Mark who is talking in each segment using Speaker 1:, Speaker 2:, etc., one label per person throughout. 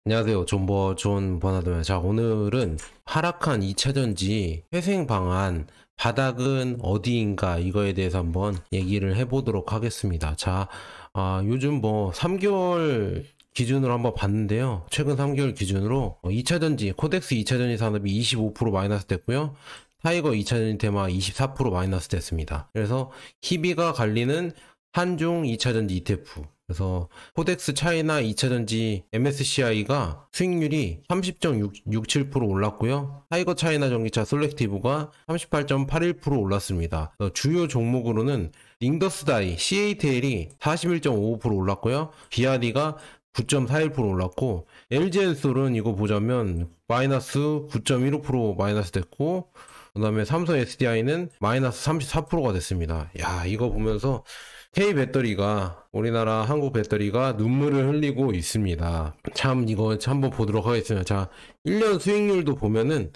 Speaker 1: 안녕하세요. 존 버나드입니다. 자, 오늘은 하락한 2차전지 회생 방안 바닥은 어디인가 이거에 대해서 한번 얘기를 해보도록 하겠습니다. 자, 요즘 뭐 3개월 기준으로 한번 봤는데요. 최근 3개월 기준으로 2차전지, 코덱스 2차전지 산업이 25% 마이너스 됐고요. 타이거 2차전지 테마 24% 마이너스 됐습니다. 그래서 희비가 갈리는 한중 2차전지 ETF. 그래서 코덱스 차이나 2차전지 MSCI가 수익률이 30.67% 올랐고요. 타이거 차이나 전기차 솔렉티브가 38.81% 올랐습니다. 주요 종목으로는 링더스다이 CATL이 41.55% 올랐고요. 비아디가 9.41% 올랐고 LG엔솔은 이거 보자면 마이너스 9.15% 마이너스 됐고, 그 다음에 삼성 SDI는 마이너스 34%가 됐습니다. 야, 이거 보면서 K배터리가, 우리나라 한국 배터리가 눈물을 흘리고 있습니다. 참, 이거 한번 보도록 하겠습니다. 자, 1년 수익률도 보면은,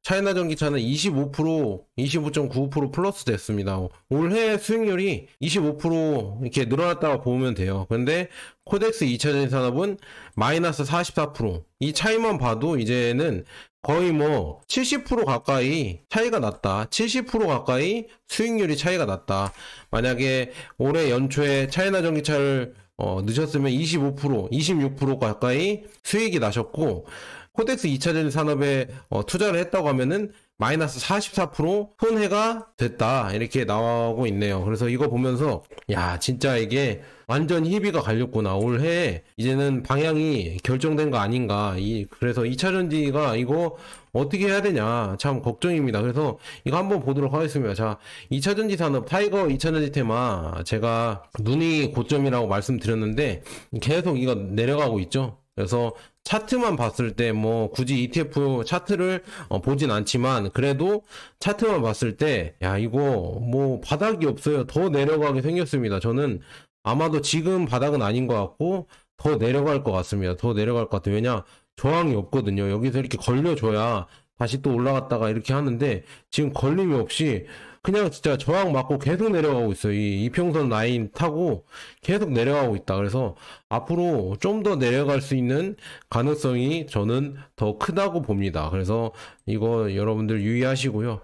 Speaker 1: 차이나 전기차는 25%, 25.95% 플러스 됐습니다. 올해 수익률이 25% 이렇게 늘어났다고 보면 돼요. 근데 코덱스 2차전지 산업은 마이너스 44%. 이 차이만 봐도 이제는 거의 뭐 70% 가까이 차이가 났다. 70% 가까이 수익률이 차이가 났다. 만약에 올해 연초에 차이나 전기차를 넣으셨으면 25%, 26% 가까이 수익이 나셨고, 코덱스 2차전지 산업에 투자를 했다고 하면은 마이너스 44% 손해가 됐다, 이렇게 나오고 있네요. 그래서 이거 보면서 야, 진짜 이게 완전 희비가 갈렸구나. 올해 이제는 방향이 결정된 거 아닌가. 그래서 2차전지가 이거 어떻게 해야 되냐, 참 걱정입니다. 그래서 이거 한번 보도록 하겠습니다. 자, 2차전지 산업 타이거 2차전지 테마, 제가 눈이 고점이라고 말씀드렸는데 계속 이거 내려가고 있죠. 그래서 차트만 봤을 때 뭐 굳이 ETF 차트를 보진 않지만, 그래도 차트만 봤을 때 야, 이거 뭐 바닥이 없어요. 더 내려가게 생겼습니다. 저는 아마도 지금 바닥은 아닌 것 같고 더 내려갈 것 같습니다. 더 내려갈 것 같아요. 왜냐, 저항이 없거든요. 여기서 이렇게 걸려줘야 다시 또 올라갔다가 이렇게 하는데, 지금 걸림이 없이 그냥 진짜 저항 맞고 계속 내려가고 있어요. 이 이평선 라인 타고 계속 내려가고 있다. 그래서 앞으로 좀 더 내려갈 수 있는 가능성이 저는 더 크다고 봅니다. 그래서 이거 여러분들 유의하시고요.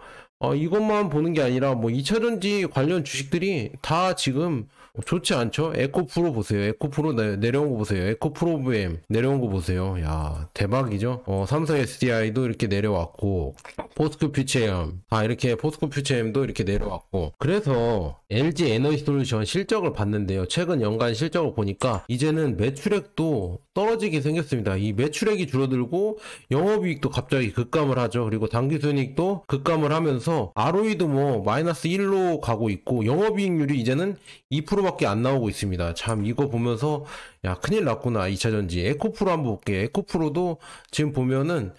Speaker 1: 이것만 보는 게 아니라 뭐 2차전지 관련 주식들이 다 지금 좋지 않죠? 에코프로 보세요. 에코프로 내려온 거 보세요. 에코프로브엠 내려온 거 보세요. 야, 대박이죠? 삼성 SDI도 이렇게 내려왔고, 포스코 퓨처엠, 이렇게 포스코 퓨처엠도 이렇게 내려왔고. 그래서 LG 에너지 솔루션 실적을 봤는데요. 최근 연간 실적을 보니까 이제는 매출액도 떨어지게 생겼습니다. 이 매출액이 줄어들고 영업이익도 갑자기 급감을 하죠. 그리고 당기순이익도 급감을 하면서 ROE도 뭐 마이너스 1로 가고 있고, 영업이익률이 이제는 2%밖에 안 나오고 있습니다. 참, 이거 보면서 야, 큰일 났구나. 2차전지 에코프로 한번 볼게요. 에코프로도 지금 보면은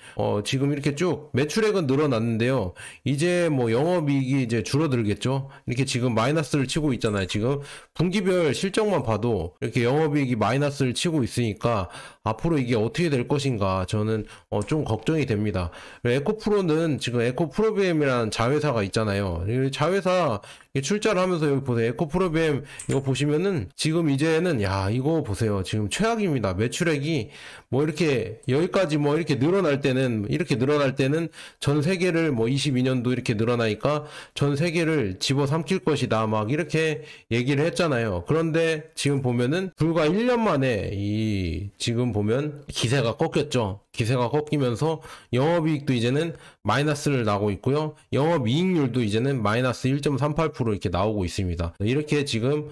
Speaker 1: 지금 이렇게 쭉 매출액은 늘어났는데요. 이제 뭐 영업이익이 이제 줄어들겠죠. 이렇게 지금 마이너스를 치고 있잖아요. 지금 분기별 실적만 봐도 이렇게 영업이익이 마이너스를 치고 있으니까 앞으로 이게 어떻게 될 것인가, 저는 좀 걱정이 됩니다. 에코프로는 지금 에코프로비엠이라는 자회사가 있잖아요. 이 자회사 출자를 하면서 여기 보세요. 에코프로비엠 이거 보시면은 지금 이제는, 야, 이거 보세요. 지금 최악입니다. 매출액이 뭐 이렇게 여기까지 뭐 이렇게 늘어날 때는 전 세계를 뭐 22년도 이렇게 늘어나니까 전 세계를 집어삼킬 것이다, 막 이렇게 얘기를 했잖아요. 그런데 지금 보면은 불과 1년 만에 지금 보면 기세가 꺾였죠. 기세가 꺾이면서 영업이익도 이제는 마이너스를 나고 있고요. 영업이익률도 이제는 마이너스 1.38% 이렇게 나오고 있습니다. 이렇게 지금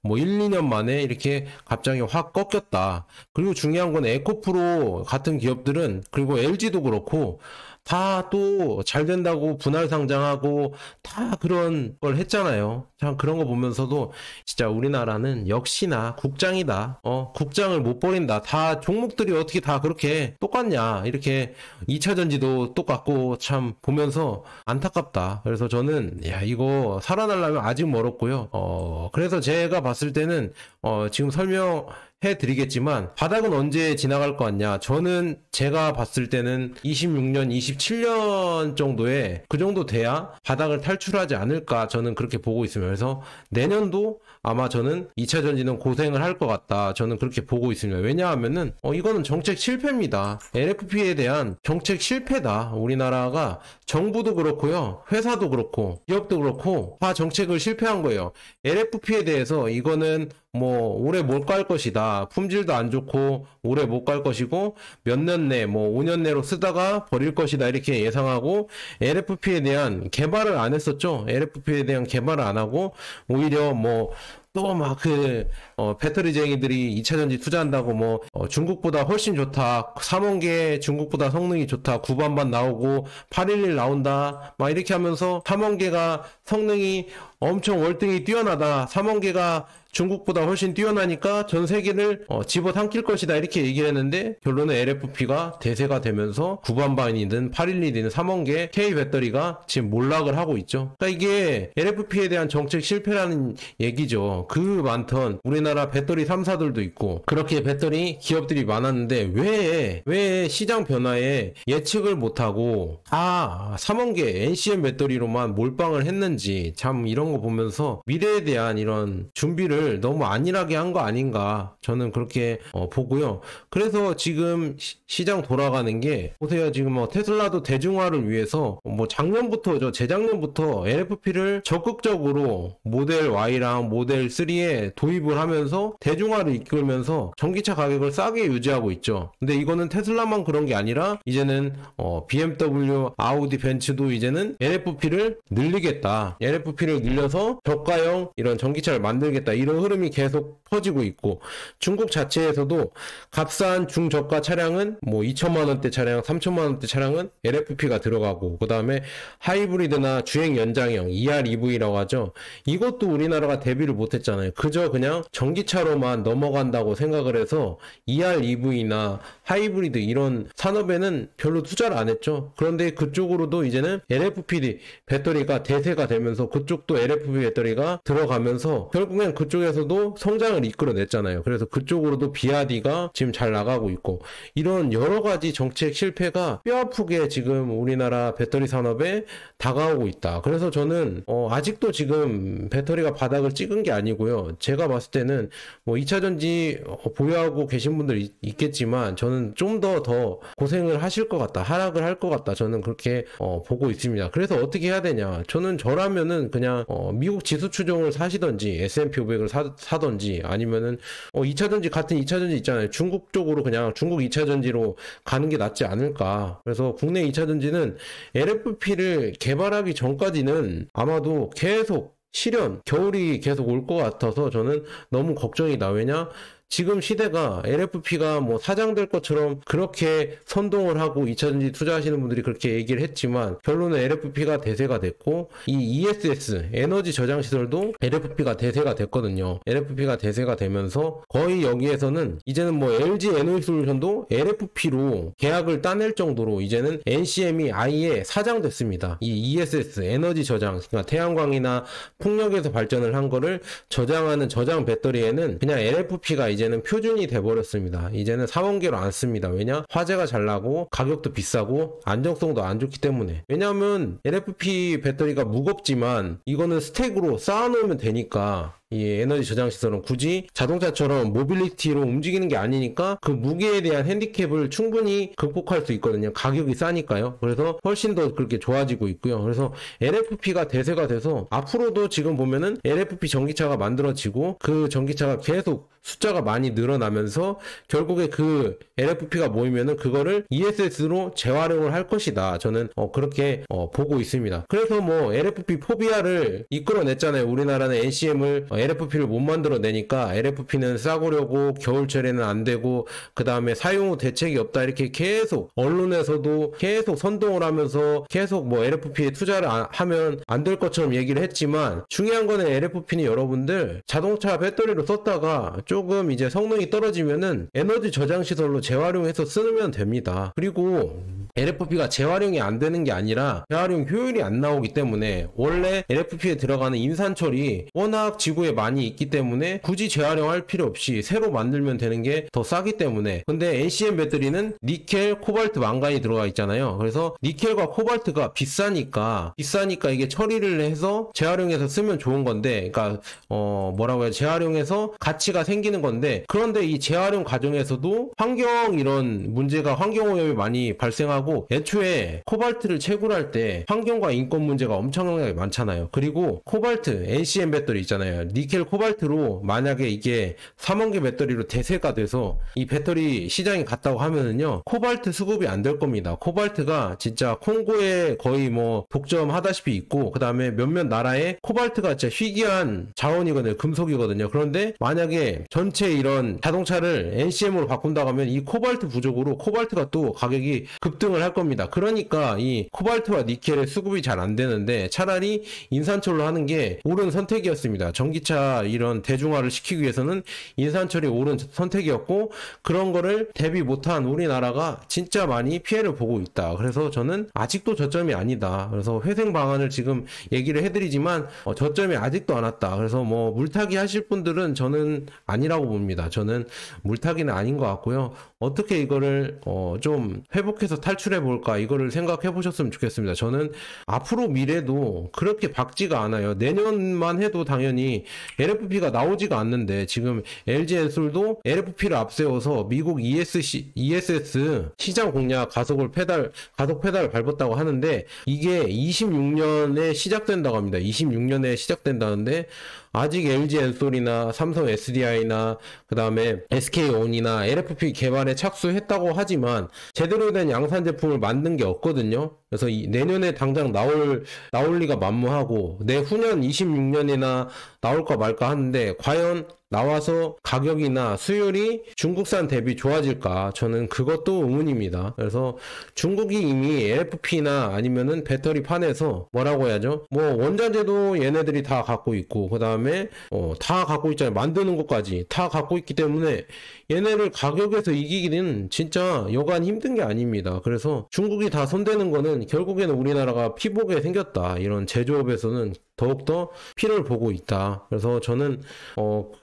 Speaker 1: 뭐 1, 2년 만에 이렇게 갑자기 확 꺾였다. 그리고 중요한 건 에코프로 같은 기업들은, 그리고 LG도 그렇고, 다 또 잘 된다고 분할 상장하고 다 그런 걸 했잖아요. 참, 그런 거 보면서도 진짜 우리나라는 역시나 국장이다. 국장을 못 버린다. 다 종목들이 어떻게 다 그렇게 똑같냐. 이렇게 2차전지도 똑같고, 참 보면서 안타깝다. 그래서 저는 야, 이거 살아나려면 아직 멀었고요. 그래서 제가 봤을 때는 지금 설명해 해드리겠지만 바닥은 언제 지나갈 것 같냐? 저는 제가 봤을 때는 26년, 27년 정도에 그 정도 돼야 바닥을 탈출하지 않을까 저는 그렇게 보고 있습니다. 그래서 내년도 아마 저는 2차 전지는 고생을 할 것 같다. 저는 그렇게 보고 있습니다. 왜냐하면은 이거는 정책 실패입니다. LFP에 대한 정책 실패다. 우리나라가 정부도 그렇고요. 회사도 그렇고 기업도 그렇고 다 정책을 실패한 거예요. LFP에 대해서 이거는 뭐 오래 못 갈 것이다. 품질도 안 좋고 오래 못 갈 것이고 몇 년 내, 뭐 5년 내로 쓰다가 버릴 것이다. 이렇게 예상하고 LFP에 대한 개발을 안 했었죠. LFP에 대한 개발을 안 하고 오히려 뭐 또 막 배터리쟁이들이 2차전지 투자한다고 중국보다 훨씬 좋다. 3원계 중국보다 성능이 좋다. 9반반 나오고 811 나온다. 막 이렇게 하면서 3원계가 성능이 엄청 월등히 뛰어나다. 3원계가 중국보다 훨씬 뛰어나니까 전 세계를 집어삼킬 것이다. 이렇게 얘기를 했는데 결론은 LFP가 대세가 되면서 9반반이든 811이든 3원계 K 배터리가 지금 몰락을 하고 있죠. 그러니까 이게 LFP에 대한 정책 실패라는 얘기죠. 그 많던 우리나라 배터리 3사들도 있고 그렇게 배터리 기업들이 많았는데 왜 시장 변화에 예측을 못하고 3원계 NCM 배터리로만 몰빵을 했는지 참 이런 거 보면서 미래에 대한 이런 준비를 너무 안일하게 한 거 아닌가 저는 그렇게 보고요. 그래서 지금 시장 돌아가는 게 보세요. 지금 테슬라도 대중화를 위해서 작년부터 재작년부터 LFP를 적극적으로 모델 Y랑 모델 3에 도입을 하면서 대중화를 이끌면서 전기차 가격을 싸게 유지하고 있죠. 근데 이거는 테슬라만 그런 게 아니라 이제는 BMW, 아우디, 벤츠도 이제는 LFP를 늘리겠다. LFP를 늘려서 저가형 이런 전기차를 만들겠다. 이런 흐름이 계속 퍼지고 있고 중국 자체에서도 값싼 중저가 차량은 2천만원대 차량, 3천만원대 차량은 LFP가 들어가고 그 다음에 하이브리드나 주행 연장형 EREV라고 하죠. 이것도 우리나라가 대비를 못했잖아요. 그저 그냥 전기차로만 넘어간다고 생각을 해서 EREV나 하이브리드 이런 산업에는 별로 투자를 안 했죠. 그런데 그쪽으로도 이제는 LFP 배터리가 대세가 되면서 그쪽도 LFP 배터리가 들어가면서 결국엔 그쪽에서도 성장을 이끌어냈잖아요. 그래서 그쪽으로도 비아디가 지금 잘 나가고 있고 이런 여러 가지 정책 실패가 뼈아프게 지금 우리나라 배터리 산업에 다가오고 있다. 그래서 저는 아직도 지금 배터리가 바닥을 찍은 게 아니고요. 제가 봤을 때는 2차전지 보유하고 계신 분들 있겠지만 저는 좀 더 고생을 하실 것 같다. 하락을 할 것 같다. 저는 그렇게 보고 있습니다. 그래서 어떻게 해야 되냐. 저라면은 그냥 미국 지수 추종을 사시던지 S&P 500을 사던지 아니면은 2차전지 같은 2차전지 있잖아요. 중국 쪽으로 그냥 중국 2차전지로 가는 게 낫지 않을까. 그래서 국내 2차전지는 LFP를 개발하기 전까지는 아마도 계속 실현, 겨울이 계속 올 것 같아서 저는 너무 걱정이다. 왜냐? 지금 시대가 LFP가 사장될 것처럼 그렇게 선동을 하고 2차전지 투자하시는 분들이 그렇게 얘기를 했지만 결론은 LFP가 대세가 됐고 이 ESS 에너지 저장 시설도 LFP가 대세가 됐거든요. LFP가 대세가 되면서 거의 여기에서는 이제는 LG 에너지솔루션도 LFP로 계약을 따낼 정도로 이제는 NCM이 아예 사장됐습니다. 이 ESS 에너지 저장, 그러니까 태양광이나 풍력에서 발전을 한 거를 저장하는 저장 배터리에는 그냥 LFP가 이제는 표준이 돼버렸습니다. 이제는 3원계로 안 씁니다. 왜냐? 화재가 잘 나고 가격도 비싸고 안정성도 안 좋기 때문에. 왜냐하면 LFP 배터리가 무겁지만 이거는 스택으로 쌓아놓으면 되니까 이 에너지 저장 시설은 굳이 자동차처럼 모빌리티로 움직이는 게 아니니까 그 무게에 대한 핸디캡을 충분히 극복할 수 있거든요. 가격이 싸니까요. 그래서 훨씬 더 그렇게 좋아지고 있고요. 그래서 LFP가 대세가 돼서 앞으로도 지금 보면은 LFP 전기차가 만들어지고 그 전기차가 계속 숫자가 많이 늘어나면서 결국에 그 LFP가 모이면은 그거를 ESS로 재활용을 할 것이다. 저는 그렇게 보고 있습니다. 그래서 LFP 포비아를 이끌어냈잖아요. 우리나라는 NCM을 LFP를 못 만들어내니까 LFP는 싸구려고 겨울철에는 안 되고 그 다음에 사용 후 대책이 없다 이렇게 계속 언론에서도 계속 선동을 하면서 계속 LFP에 투자를 하면 안 될 것처럼 얘기를 했지만 중요한 거는 LFP는 여러분들 자동차 배터리로 썼다가 조금 이제 성능이 떨어지면은 에너지 저장 시설로 재활용해서 쓰면 됩니다. 그리고 LFP가 재활용이 안 되는 게 아니라 재활용 효율이 안 나오기 때문에, 원래 LFP에 들어가는 인산철이 워낙 지구에 많이 있기 때문에 굳이 재활용할 필요 없이 새로 만들면 되는 게 더 싸기 때문에. 근데 NCM 배터리는 니켈, 코발트, 망간이 들어가 있잖아요. 그래서 니켈과 코발트가 비싸니까 이게 처리를 해서 재활용해서 쓰면 좋은 건데, 그러니까 뭐라고 해야, 재활용해서 가치가 생기는 건데, 그런데 이 재활용 과정에서도 환경 이런 문제가, 환경오염이 많이 발생하고, 애초에 코발트를 채굴할 때 환경과 인권 문제가 엄청나게 많잖아요. 그리고 코발트, NCM 배터리 있잖아요. 니켈 코발트로 만약에 이게 3원기 배터리로 대세가 돼서 이 배터리 시장이 갔다고 하면은요, 코발트 수급이 안 될 겁니다. 코발트가 진짜 콩고에 거의 뭐 독점하다시피 있고, 그 다음에 몇몇 나라에 코발트가 진짜 희귀한 자원이거든요. 금속이거든요. 그런데 만약에 전체 이런 자동차를 NCM으로 바꾼다고 하면 이 코발트 부족으로 코발트가 또 가격이 급등을 할 겁니다. 그러니까 이 코발트와 니켈의 수급이 잘 안 되는데, 차라리 인산철로 하는 게 옳은 선택이었습니다. 전기차 이런 대중화를 시키기 위해서는 인산철이 옳은 선택이었고, 그런 거를 대비 못한 우리나라가 진짜 많이 피해를 보고 있다. 그래서 저는 아직도 저점이 아니다. 그래서 회생 방안을 지금 얘기를 해드리지만 저점이 아직도 안 왔다. 그래서 뭐 물타기 하실 분들은 저는 아니라고 봅니다. 저는 물타기는 아닌 것 같고요. 어떻게 이거를 좀 회복해서 탈출해 볼까, 이거를 생각해 보셨으면 좋겠습니다. 저는 앞으로 미래도 그렇게 밝지가 않아요. 내년만 해도 당연히 LFP가 나오지가 않는데, 지금 LG 엔솔도 LFP를 앞세워서 미국 ESS 시장 공략 가속 페달을 밟았다고 하는데, 이게 26년에 시작된다고 합니다. 26년에 시작된다는데, 아직 LG 엔솔이나 삼성 SDI나 그 다음에 SK온이나 LFP 개발에 착수했다고 하지만 제대로 된 양산 제품을 만든 게 없거든요. 그래서 내년에 당장 나올 리가 만무하고, 내후년 26년이나 나올까 말까 하는데, 과연 나와서 가격이나 수율이 중국산 대비 좋아질까? 저는 그것도 의문입니다. 그래서 중국이 이미 LFP나 아니면은 배터리 판에서 뭐라고 해야죠? 뭐 원자재도 얘네들이 다 갖고 있고, 그 다음에 다 갖고 있잖아요. 만드는 것까지 다 갖고 있기 때문에 얘네를 가격에서 이기기는 진짜 여간 힘든 게 아닙니다. 그래서 중국이 다 손대는 거는 결국에는 우리나라가 피보게 생겼다. 이런 제조업에서는 더욱더 피를 보고 있다. 그래서 저는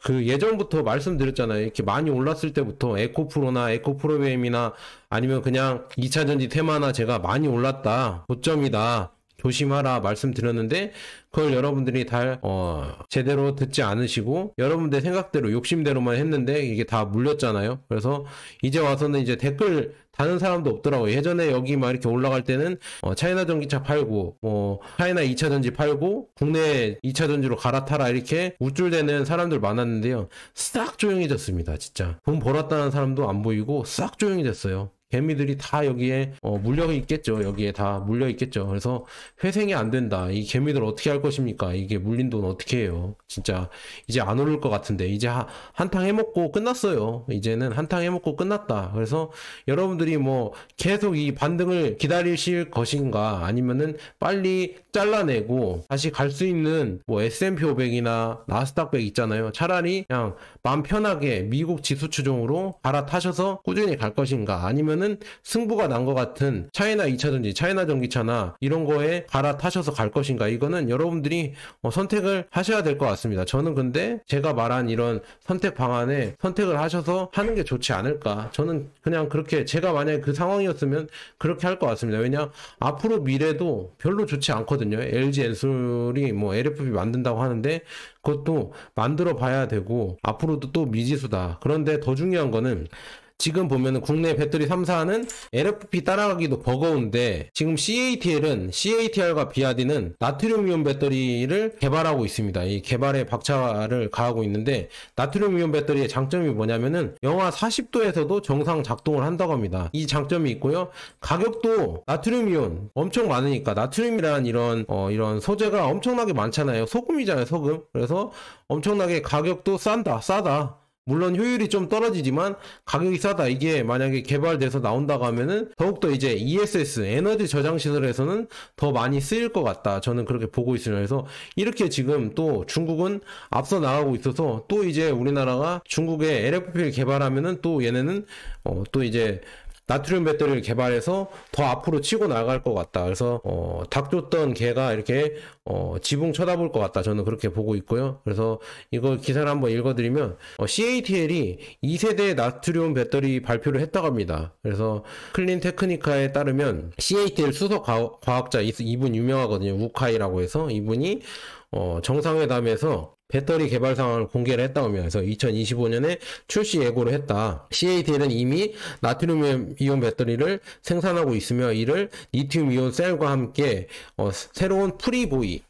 Speaker 1: 그 예전부터 말씀드렸잖아요. 이렇게 많이 올랐을 때부터 에코프로나 에코프로비엠이나 아니면 그냥 2차전지 테마나 제가 많이 올랐다, 고점이다, 조심하라 말씀드렸는데, 그걸 여러분들이 다 제대로 듣지 않으시고 여러분들 생각대로 욕심대로만 했는데 이게 다 물렸잖아요. 그래서 이제 와서는 이제 댓글 다는 사람도 없더라고요. 예전에 여기 막 이렇게 올라갈 때는 차이나 전기차 팔고 뭐 차이나 2차전지 팔고 국내 2차전지로 갈아타라 이렇게 우쭐대는 사람들 많았는데요. 싹 조용해졌습니다. 진짜 돈 벌었다는 사람도 안 보이고 싹 조용해졌어요. 개미들이 다 여기에 물려 있겠죠. 여기에 다 물려 있겠죠. 그래서 회생이 안 된다. 이 개미들 어떻게 할 것입니까? 이게 물린 돈 어떻게 해요? 진짜 이제 안 오를 것 같은데, 이제 한탕 해먹고 끝났어요. 이제는 한탕 해먹고 끝났다. 그래서 여러분들이 뭐 계속 이 반등을 기다리실 것인가, 아니면은 빨리 잘라내고 다시 갈 수 있는 뭐 S&P 500이나 나스닥 100 있잖아요. 차라리 그냥 마음 편하게 미국 지수 추종으로 갈아타셔서 꾸준히 갈 것인가, 아니면은 승부가 난 것 같은 차이나 2차전지, 차이나 전기차나 이런 거에 갈아타셔서 갈 것인가, 이거는 여러분들이 선택을 하셔야 될 것 같습니다. 저는 근데 제가 말한 이런 선택 방안에 선택을 하셔서 하는 게 좋지 않을까, 저는 그냥 그렇게, 제가 만약에 그 상황이었으면 그렇게 할 것 같습니다. 왜냐, 앞으로 미래도 별로 좋지 않거든요. LG 엔솔이 뭐 LFP 만든다고 하는데 그것도 만들어 봐야 되고 앞으로도 또 미지수다. 그런데 더 중요한 거는, 지금 보면은 국내 배터리 3사는 LFP 따라가기도 버거운데, 지금 CATL과 비아디는 나트륨 이온 배터리를 개발하고 있습니다. 이 개발에 박차를 가하고 있는데, 나트륨 이온 배터리의 장점이 뭐냐면은 영하 40도에서도 정상 작동을 한다고 합니다. 이 장점이 있고요. 가격도 나트륨 이온 엄청 많으니까, 나트륨이란 이런 소재가 엄청나게 많잖아요. 소금이잖아요, 소금. 그래서 엄청나게 가격도 싸다. 물론 효율이 좀 떨어지지만 가격이 싸다. 이게 만약에 개발돼서 나온다고 하면은 더욱더 이제 ESS, 에너지 저장 시설에서는 더 많이 쓰일 것 같다. 저는 그렇게 보고 있습니다. 그래서 이렇게 지금 또 중국은 앞서 나가고 있어서, 또 이제 우리나라가 중국의 LFP를 개발하면은 또 얘네는 또 이제 나트륨 배터리를 개발해서 더 앞으로 치고 나갈 것 같다. 그래서 닭 줬던 개가 이렇게 지붕 쳐다볼 것 같다. 저는 그렇게 보고 있고요. 그래서 이거 기사를 한번 읽어드리면 CATL이 2세대 나트륨 배터리 발표를 했다고 합니다. 그래서 클린 테크니카에 따르면 CATL 수석 과학자 이분 유명하거든요. 우카이라고 해서 이분이 정상회담에서 배터리 개발 상황을 공개를 했다고 하면서 2025년에 출시 예고를 했다. CATL은 이미 나트륨 이온 배터리를 생산하고 있으며 이를 리튬 이온 셀과 함께 새로운 프리보이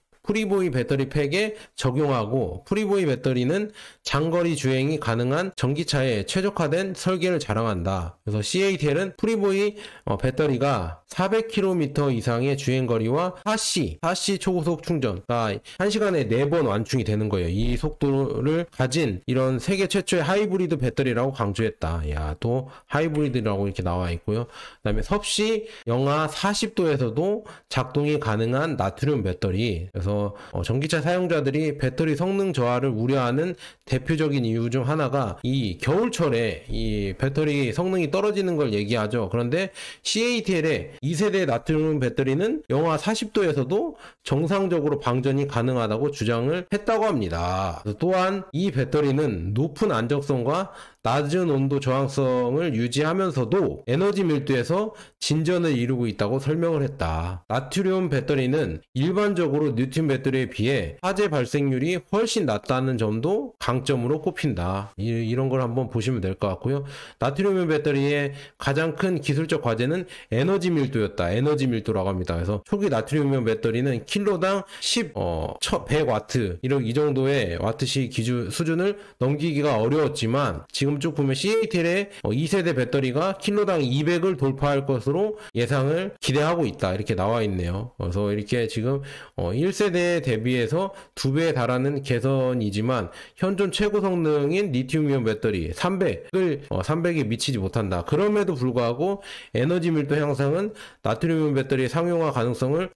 Speaker 1: 배터리 팩에 적용하고, 프리보이 배터리는 장거리 주행이 가능한 전기차에 최적화된 설계를 자랑한다. 그래서 CATL은 프리보이 배터리가 400km 이상의 주행거리와 4C 초고속 충전, 그러니까 1시간에 4번 완충이 되는 거예요. 이 속도를 가진 이런 세계 최초의 하이브리드 배터리라고 강조했다. 야, 또 하이브리드라고 이렇게 나와 있고요. 그 다음에 섭씨 영하 40도에서도 작동이 가능한 나트륨 배터리. 그래서 전기차 사용자들이 배터리 성능 저하를 우려하는 대표적인 이유 중 하나가 이 겨울철에 이 배터리 성능이 떨어지는 걸 얘기하죠. 그런데 CATL의 2세대 나트륨 배터리는 영하 40도에서도 정상적으로 방전이 가능하다고 주장을 했다고 합니다. 또한 이 배터리는 높은 안정성과 낮은 온도 저항성을 유지하면서도 에너지 밀도에서 진전을 이루고 있다고 설명을 했다. 나트륨 배터리는 일반적으로 리튬 배터리에 비해 화재 발생률이 훨씬 낮다는 점도 강점으로 꼽힌다. 이런 걸 한번 보시면 될 것 같고요. 나트륨 배터리의 가장 큰 기술적 과제는 에너지 밀도였다. 에너지 밀도라고 합니다. 그래서 초기 나트륨 배터리는 킬로당 100와트 이 정도의 와트시 기준 수준을 넘기기가 어려웠지만 지금 쭉 보면 CATL의 2세대 배터리가 킬로당 200을 돌파할 것으로 예상을 기대하고 있다. 이렇게 나와 있네요. 그래서 이렇게 지금 1세대에 대비해서 2배에 달하는 개선이지만 현존 최고 성능인 리튬이온 배터리 300에 미치지 못한다. 그럼에도 불구하고 에너지 밀도 향상은 나트륨 배터리의 상용화 가능성을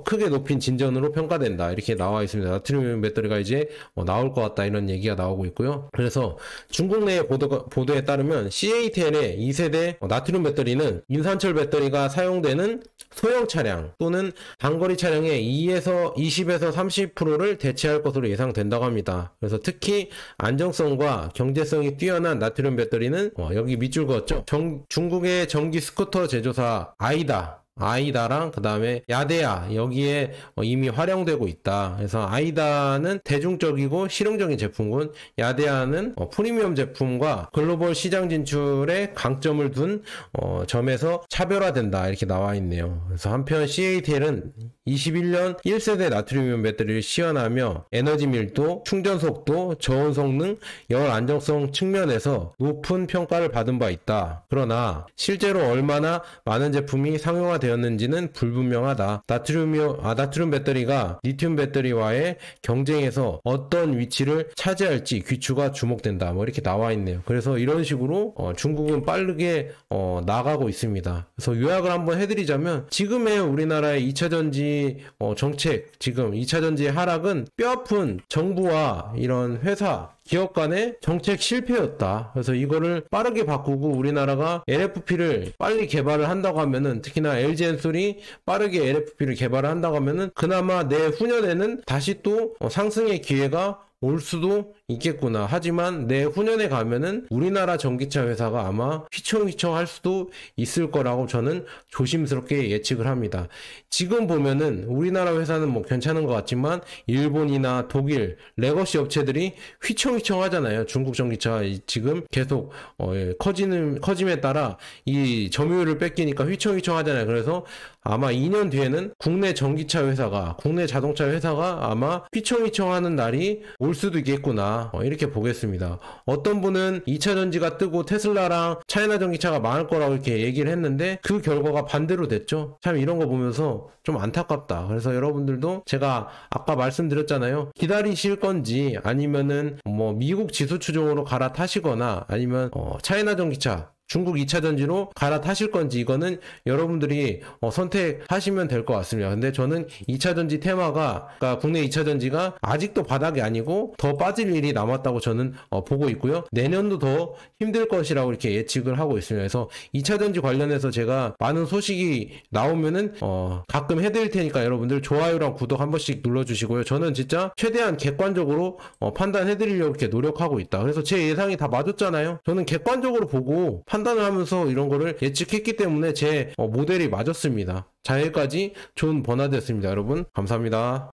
Speaker 1: 크게 높인 진전으로 평가된다. 이렇게 나와 있습니다. 나트륨 배터리가 이제 나올 것 같다. 이런 얘기가 나오고 있고요. 그래서 중국 내 보도에 따르면 CATL의 2세대 나트륨 배터리는 인산철 배터리가 사용되는 소형 차량 또는 단거리 차량의 20에서 30%를 대체할 것으로 예상된다고 합니다. 그래서 특히 안정성과 경제성이 뛰어난 나트륨 배터리는 여기 밑줄 그었죠. 중국의 전기 스쿠터 제조사 아이다랑 그 다음에 야데아 여기에 이미 활용되고 있다. 그래서 아이다는 대중적이고 실용적인 제품군, 야데아는 프리미엄 제품과 글로벌 시장 진출에 강점을 둔 점에서 차별화된다. 이렇게 나와 있네요. 그래서 한편 CATL은 21년 1세대 나트륨 배터리를 시연하며 에너지 밀도, 충전 속도, 저온 성능, 열 안정성 측면에서 높은 평가를 받은 바 있다. 그러나 실제로 얼마나 많은 제품이 상용화되었는지는 불분명하다. 나트륨 배터리가 리튬 배터리와의 경쟁에서 어떤 위치를 차지할지 귀추가 주목된다. 이렇게 나와 있네요. 그래서 이런 식으로 중국은 빠르게 나가고 있습니다. 그래서 요약을 한번 해드리자면 지금의 우리나라의 2차전지 정책, 지금 2차전지의 하락은 뼈아픈 정부와 이런 회사, 기업 간의 정책 실패였다. 그래서 이거를 빠르게 바꾸고 우리나라가 LFP를 빨리 개발을 한다고 하면은, 특히나 LG엔솔이 빠르게 LFP를 개발을 한다고 하면은 그나마 내후년에는 다시 또 상승의 기회가 올 수도 있겠구나. 하지만 내후년에 가면은 우리나라 전기차 회사가 아마 휘청휘청 할 수도 있을 거라고 저는 조심스럽게 예측을 합니다. 지금 보면은 우리나라 회사는 뭐 괜찮은 것 같지만 일본이나 독일 레거시 업체들이 휘청휘청 하잖아요. 중국 전기차 지금 계속 커짐에 따라 이 점유율을 뺏기니까 휘청휘청 하잖아요. 그래서 아마 2년 뒤에는 국내 전기차 회사가, 국내 자동차 회사가 아마 휘청휘청 하는 날이 올 수도 있겠구나. 이렇게 보겠습니다. 어떤 분은 2차 전지가 뜨고 테슬라랑 차이나 전기차가 망할 거라고 이렇게 얘기를 했는데 그 결과가 반대로 됐죠. 참 이런 거 보면서 좀 안타깝다. 그래서 여러분들도 제가 아까 말씀드렸잖아요. 기다리실 건지 아니면은 뭐 미국 지수 추종으로 갈아타시거나 아니면 차이나 전기차 중국 2차전지로 갈아타실 건지 이거는 여러분들이 선택하시면 될 것 같습니다. 근데 저는 2차전지 테마가 그러니까 국내 2차전지가 아직도 바닥이 아니고 더 빠질 일이 남았다고 저는 보고 있고요. 내년도 더 힘들 것이라고 이렇게 예측을 하고 있습니다. 그래서 2차전지 관련해서 제가 많은 소식이 나오면은 가끔 해드릴 테니까 여러분들 좋아요랑 구독 한 번씩 눌러주시고요. 저는 진짜 최대한 객관적으로 판단해드리려고 이렇게 노력하고 있다. 그래서 제 예상이 다 맞았잖아요. 저는 객관적으로 보고 판단을 하면서 이런 거를 예측했기 때문에 제 모델이 맞았습니다. 자, 여기까지 존 버나드였습니다. 여러분 감사합니다.